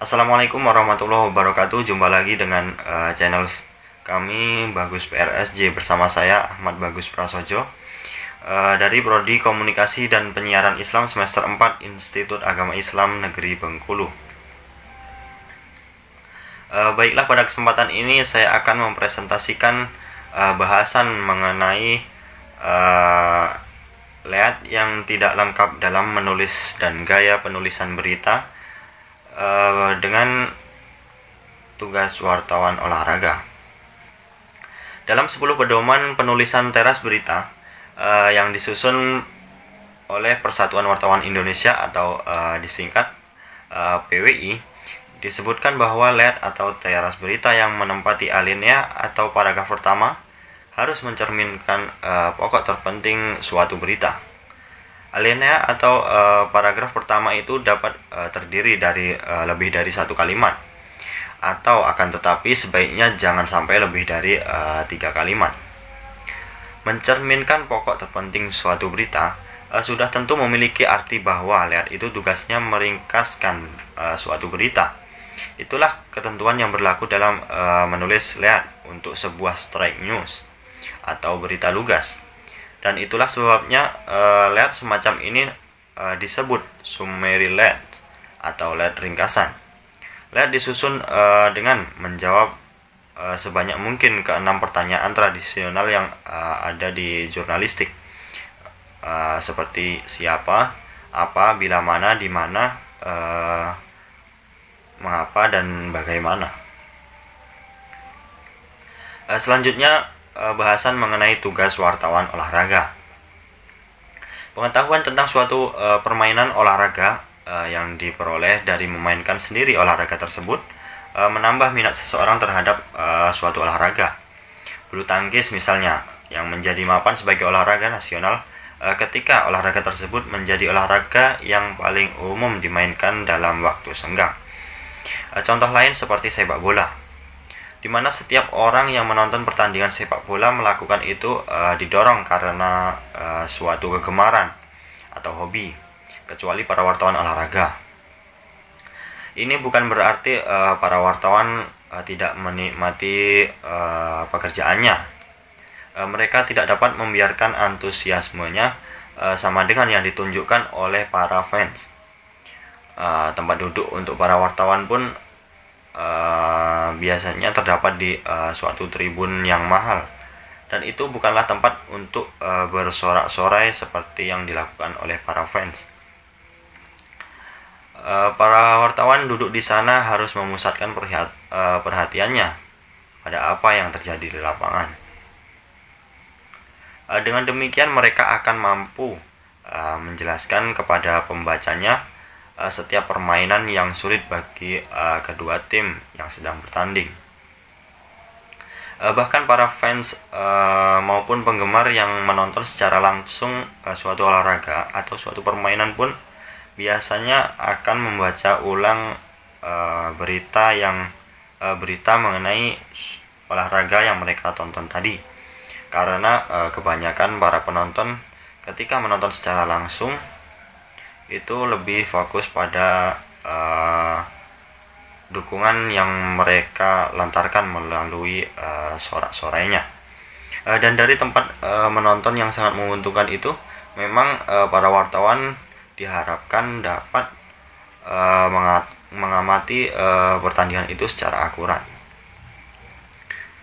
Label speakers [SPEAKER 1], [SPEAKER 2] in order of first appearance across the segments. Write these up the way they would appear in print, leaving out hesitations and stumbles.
[SPEAKER 1] Assalamualaikum warahmatullahi wabarakatuh. Jumpa lagi dengan channel kami Bagus PRSJ bersama saya Ahmad Bagus Prasojo dari Prodi Komunikasi dan Penyiaran Islam semester 4 Institut Agama Islam Negeri Bengkulu. Baiklah, pada kesempatan ini saya akan mempresentasikan bahasan mengenai layout yang tidak lengkap dalam menulis dan gaya penulisan berita dengan tugas wartawan olahraga. Dalam 10 pedoman penulisan teras berita yang disusun oleh Persatuan Wartawan Indonesia atau disingkat PWI, disebutkan bahwa layout atau teras berita yang menempati alinea atau paragraf pertama harus mencerminkan pokok terpenting suatu berita. Alinea atau paragraf pertama itu dapat terdiri dari lebih dari satu kalimat, atau akan tetapi sebaiknya jangan sampai lebih dari 3 kalimat. Mencerminkan pokok terpenting suatu berita sudah tentu memiliki arti bahwa layout itu tugasnya meringkaskan suatu berita. Itulah ketentuan yang berlaku dalam menulis layout untuk sebuah straight news atau berita lugas. Dan itulah sebabnya layout semacam ini disebut summary layout atau layout ringkasan. Layout disusun dengan menjawab sebanyak mungkin ke 6 pertanyaan tradisional yang ada di jurnalistik, seperti siapa, apa, bila mana, di mana, mengapa, dan bagaimana. Selanjutnya bahasan mengenai tugas wartawan olahraga. Pengetahuan tentang suatu permainan olahraga yang diperoleh dari memainkan sendiri olahraga tersebut menambah minat seseorang terhadap suatu olahraga. Bulu tangkis misalnya, yang menjadi mapan sebagai olahraga nasional ketika olahraga tersebut menjadi olahraga yang paling umum dimainkan dalam waktu senggang. Contoh lain seperti sepak bola, di mana setiap orang yang menonton pertandingan sepak bola melakukan itu didorong karena suatu kegemaran atau hobi, kecuali para wartawan olahraga. Ini bukan berarti para wartawan tidak menikmati pekerjaannya. Mereka tidak dapat membiarkan antusiasmenya sama dengan yang ditunjukkan oleh para fans. Tempat duduk untuk para wartawan pun biasanya terdapat di suatu tribun yang mahal, dan itu bukanlah tempat untuk bersorak-sorai seperti yang dilakukan oleh para fans. Para wartawan duduk di sana harus memusatkan perhatiannya pada apa yang terjadi di lapangan. Dengan demikian mereka akan mampu menjelaskan kepada pembacanya setiap permainan yang sulit bagi kedua tim yang sedang bertanding. Bahkan para fans maupun penggemar yang menonton secara langsung suatu olahraga atau suatu permainan pun biasanya akan membaca ulang berita mengenai olahraga yang mereka tonton tadi, karena kebanyakan para penonton ketika menonton secara langsung itu lebih fokus pada dukungan yang mereka lontarkan melalui sorak-sorainya. Dan dari tempat menonton yang sangat menguntungkan itu, memang para wartawan diharapkan dapat mengamati pertandingan itu secara akurat.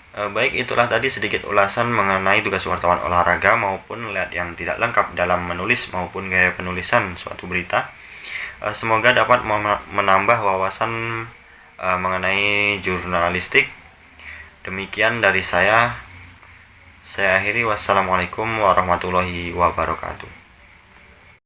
[SPEAKER 1] Baik, itulah tadi sedikit ulasan mengenai tugas wartawan olahraga maupun layout yang tidak lengkap dalam menulis maupun gaya penulisan suatu berita. Semoga dapat menambah wawasan mengenai jurnalistik. Demikian dari saya akhiri. Wassalamualaikum warahmatullahi wabarakatuh.